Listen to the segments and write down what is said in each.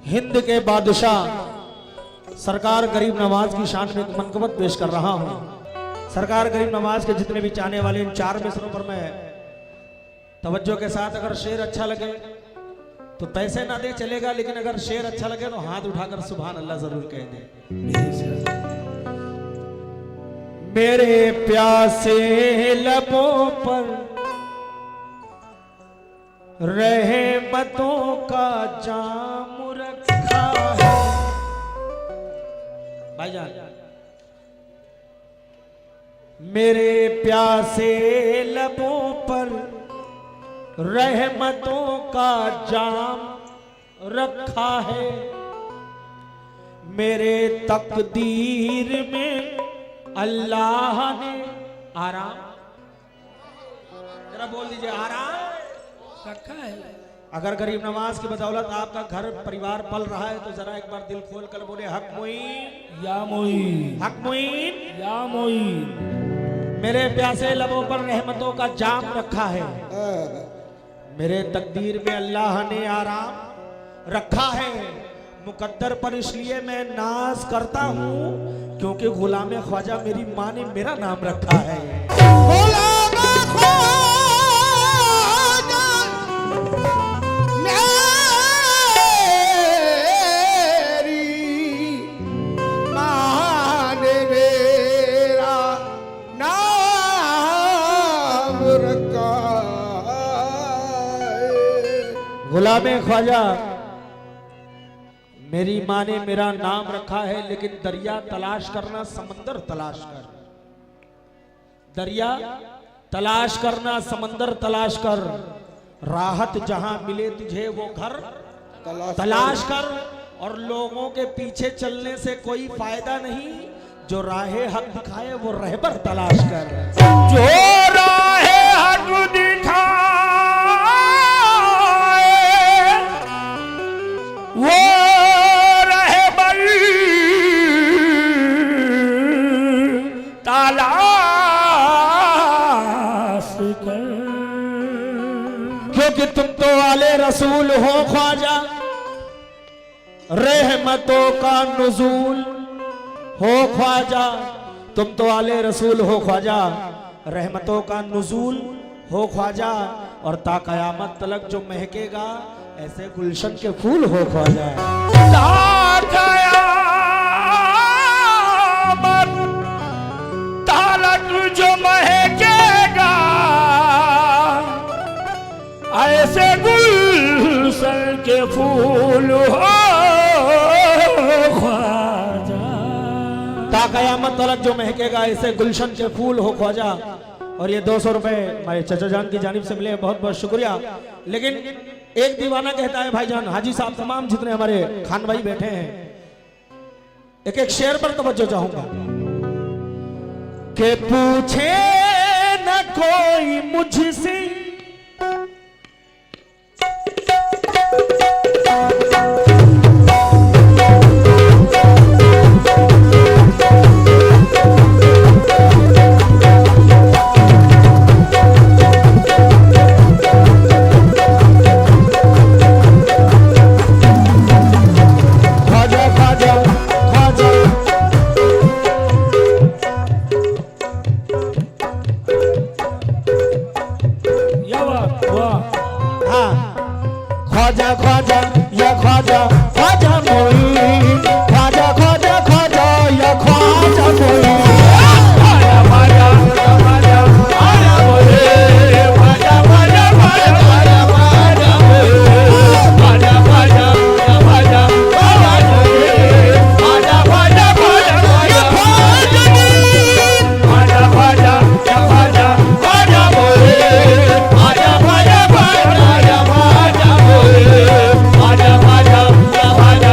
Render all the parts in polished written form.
हिंद के बादशाह सरकार गरीब नवाज की शान में एक मनकबत पेश कर रहा हूं। सरकार गरीब नवाज के जितने भी चाहने वाले इन 4 मिसरों पर मैं तवज्जो के साथ, अगर शेर अच्छा लगे तो पैसे ना दे चलेगा, लेकिन अगर शेर अच्छा लगे तो हाथ उठाकर सुभान अल्लाह जरूर कह दे। मेरे प्यासे लबों पर रहमतों का जाम रखा है। भाईजान, मेरे प्यासे लबों पर रहमतों का जाम रखा है। मेरे तकदीर में अल्लाह ने आराम, जरा बोल दीजिए, आराम रखा है। अगर गरीब नवाज की बदौलत आपका घर परिवार पल रहा है तो जरा एक बार दिल खोल कर बोले हक मुईन या मुईन, हक मुईन या मुईन। मेरे प्यासे लबों पर रहमतों का जाम रखा है। मेरे तकदीर में अल्लाह ने आराम रखा है। मुकद्दर पर इसलिए मैं नाज करता हूँ क्योंकि गुलाम ख्वाजा मेरी माँ ने मेरा नाम रखा है। गुलाम ख्वाजा मेरी माँ ने मेरा नाम रखा है, लेकिन दरिया तलाश करना, समंदर तलाश कर, दरिया तलाश करना, समंदर तलाश कर, राहत जहां मिले तुझे वो घर तलाश कर। और लोगों के पीछे चलने से कोई फायदा नहीं, जो राहे हक दिखाए वो रहबर तलाश कर। जो राहे हक दिखाए वो रहबर तलाश कर। क्योंकि तुम तो आले रसूल हो ख्वाजा, रहमतों का नुज़ूल हो ख्वाजा। तुम तो आले रसूल हो ख्वाजा, रहमतों का नुज़ूल हो ख्वाजा। और ता कयामत तलक जो महकेगा ऐसे गुलशन के फूल हो ख्वाजा। ता कयामत तलक जो महकेगा ऐसे गुलशन के फूल हो ख्वाजा। ता कयामत तलक जो महकेगा ऐसे गुलशन के फूल हो ख्वाजा। और ये 200 रुपए हमारे चचा जान की जानिब से मिले, बहुत बहुत शुक्रिया। लेकिन एक दीवाना कहता है भाईजान, हाजी साहब, तमाम जितने हमारे खान भाई बैठे हैं, एक एक शेर पर तवज्जो चाहूंगा कि पूछे न कोई मुझसे ख्वाजा ख्वाजा या ख्वाजा ख्वाजा मोईन, ख्वाजा ख्वाजा ख्वाजा या ख्वाजा मोईन। ख्वाजा ख्वाजा ख्वाजा ख्वाजा मोईन, ख्वाजा ख्वाजा ख्वाजा ख्वाजा ख्वाजा मोईन, ख्वाजा ख्वाजा ख्वाजा ख्वाजा मोईन, ख्वाजा ख्वाजा ख्वाजा ख्वाजा ख्वाजा मोईन, ख्वाजा ख्वाजा ख्वाजा ख्वाजा मोईन, ख्वाजा ख्वाजा ख्वाजा ख्वाजा मोईन, ख्वाजा ख्वाजा ख्वाजा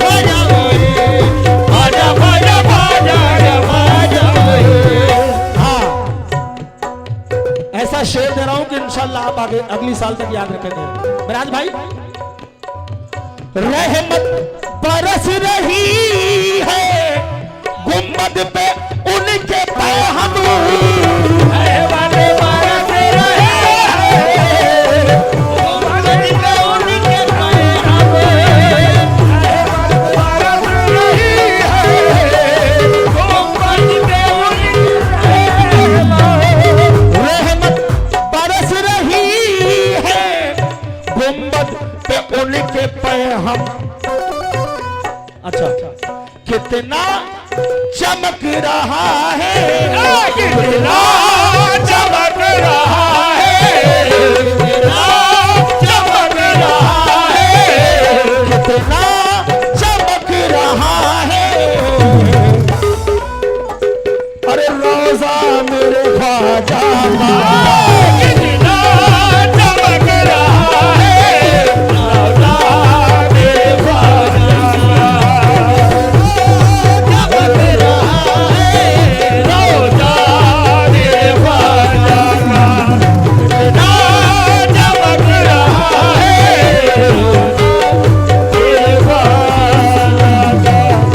ख्वाजा मोए ख्वाजा ख्वाजा ख्वाजा या ख्वाजा मोए। हाँ, ऐसा शेर दे रहा हूं कि इंशाल्लाह आप आगे अगली साल तक याद रखेंगे। बराज भाई, रहमत बरस रही है गुम्बद पे उनके पैहम, रहमत बरस रहे गुम्बद पे उनके पैहम, रहमत बरस रही है गुम्बद पे उनके रहमत बरस रही है गुम्बद पे पैहम। पैहम। अच्छा, कितना चमक रहा है, कितना चमक रहा है, कितना चमक रहा है, कितना चमक रहा है। अरे रोजा मेरे ख्वाजा कितना चमक रहा है, रोजा मेरे ख्वाजा चमक रहा है, रोजा मेरे ख्वाजा कितना चमक रहा है, मेरे ख्वाजा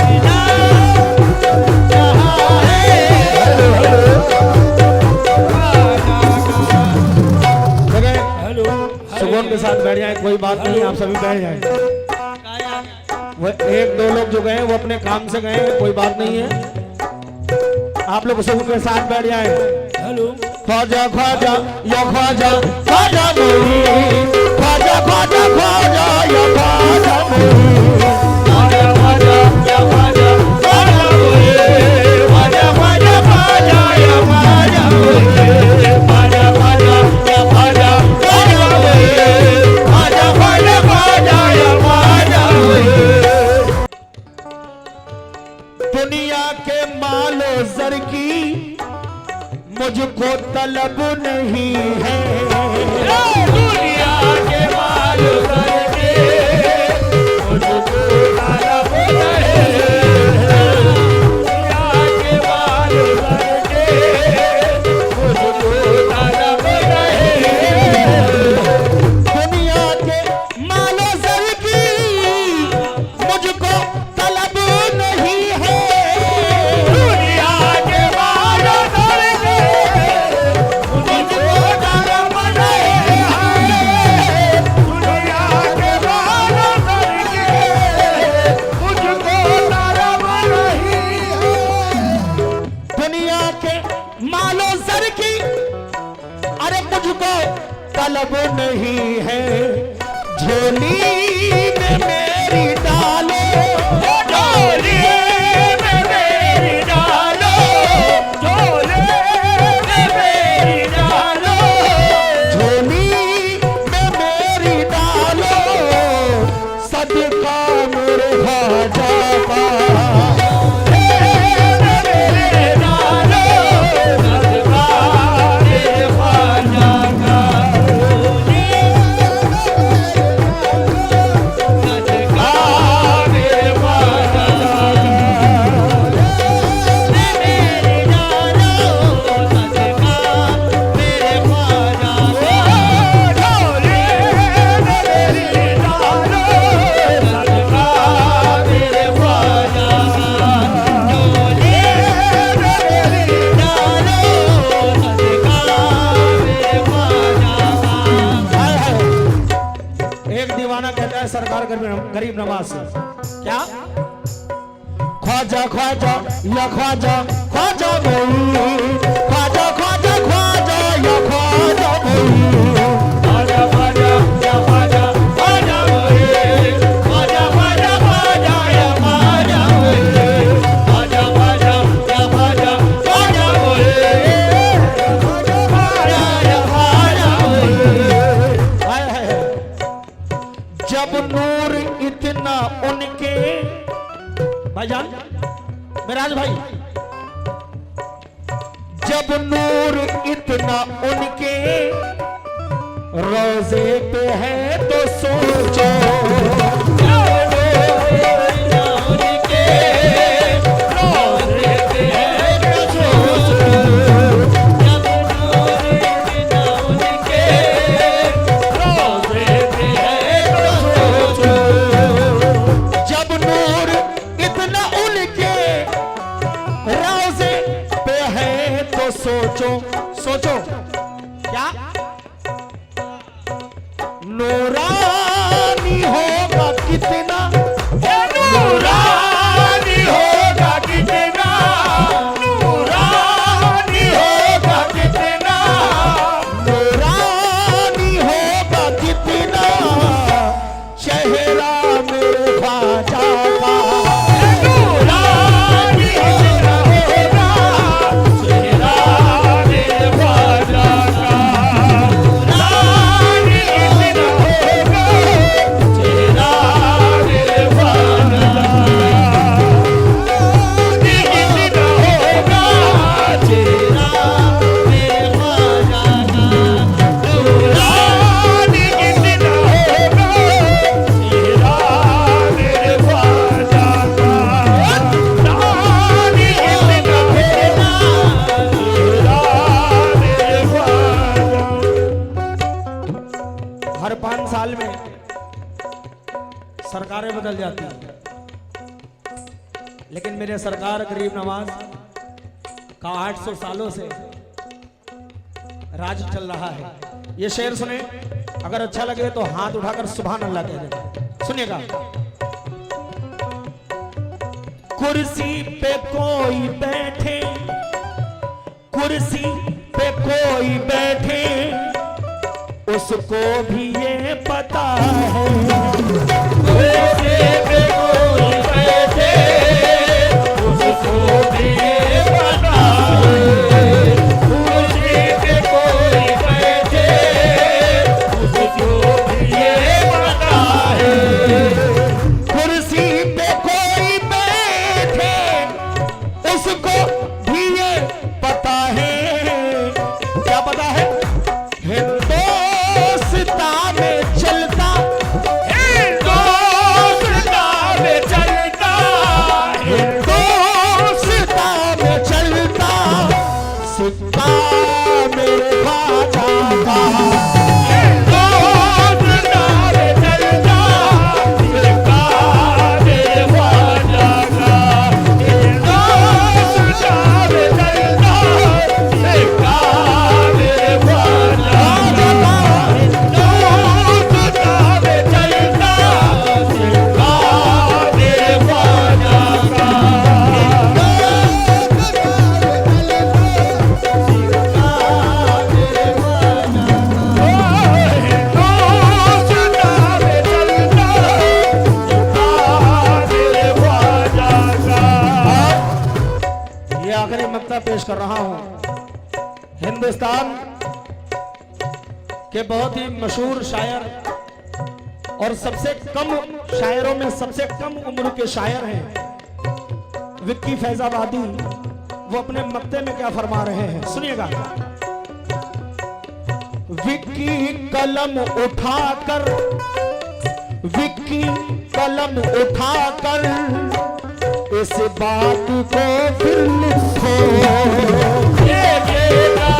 कितना सुकून के साथ बैठ जाए, कोई बात नहीं, आप सभी बैठ जाए। वो एक दो लोग जो गए वो अपने काम से गए, कोई बात नहीं है, आप लोग सुकून के साथ बैठ जाए। ख्वाजा ख्वाजा या ख्वाजा ख्वाजा मोई, ख्वाजा ख्वाजा ख्वाजा या ख्वाजा मोई, ख्वाजा ख्वाजा या ख्वाजा ख्वाजा मोए, ख्वाजा ख्वाजा ख्वाजा या ख्वाजा मोए, ख्वाजा ख्वाजा या ख्वाजा ख्वाजा मोए, ख्वाजा ख्वाजा ख्वाजा या ख्वाजा मोए। दुनिया के मालो जर की मुझको तलब नहीं है। दुनिया के माल करके मुझको तलब नहीं है। दुनिया के माल करके मुझको तलब नहीं है। दुनिया के मालो सर की मुझको तलब नहीं है। दुनिया के माल करके मुझको तलब नहीं है। दुनिया के माल करके मुझको तलब नहीं है। दुनिया के मालो सर की अरे मुझको तलब नहीं है। झोली में मेरी डालो, झोले में मेरी डालो, झोले में मेरी डालो। झोली में मेरी डालो, सदका मेरे ख्वाजा का। एक दीवाना कहता है सरकार गरीब नवाज से, क्या ख्वाजा ख्वाजा या ख्वाजा ख्वाजा मोई, ख्वाजा ख्वाजा ख्वाजा या ख्वाजा मोई। आजा आजा या आजा आजा मोए, आजा आजा आजा या आजा मोए, आजा आजा या आजा आजा मोए, आजा या आजा मोए। हाय हाय। जब नूर इतना उनके, भाईजान मेराज भाई, जब नूर इतना उनके रोजे पे है तो सोचो, जब नूर इतना उनके रोजे पे है तो सोचो, सोचो क्या नूरानी होगा कितना, नूरानी होगा कितना, नूरानी होगा कितना, नूरानी होगा कितना चेहरा मेरे ख्वाजा का। नूरानी होगा चेहरा मेरे ख्वाजा का। नूरानी होगा चेहरा मेरे ख्वाजा का। नूरानी होगा चेहरा मेरे ख्वाजा का। नूरानी होगा चेहरा मेरे ख्वाजा का। नूरानी होगा चेहरा मेरे ख्वाजा। हर 5 साल में सरकारें बदल जाती हैं, लेकिन मेरे सरकार गरीब नवाज का 800 सालों से राज चल रहा है। ये शेर सुने, अगर अच्छा लगे तो हाथ उठाकर सुभान अल्लाह कह देना। सुनिएगा। कुर्सी पे कोई बैठे, कुर्सी पे कोई बैठे, उसको भी ये पता है। कुर्सी पे कोई बैठे, उसको भी ये पता है। कुर्सी पे कोई बैठे, उसको भी ये पता है। कुर्सी पे कोई बैठे, उसको भी ये पता है। कर रहा हूं हिंदुस्तान के बहुत ही मशहूर शायर और सबसे कम शायरों में सबसे कम उम्र के शायर हैं विक्की फैजाबादी। वो अपने मक्ते में क्या फरमा रहे हैं, सुनिएगा। विक्की कलम उठाकर, विक्की कलम उठाकर इस बात को फिर लिखो, ये मेरा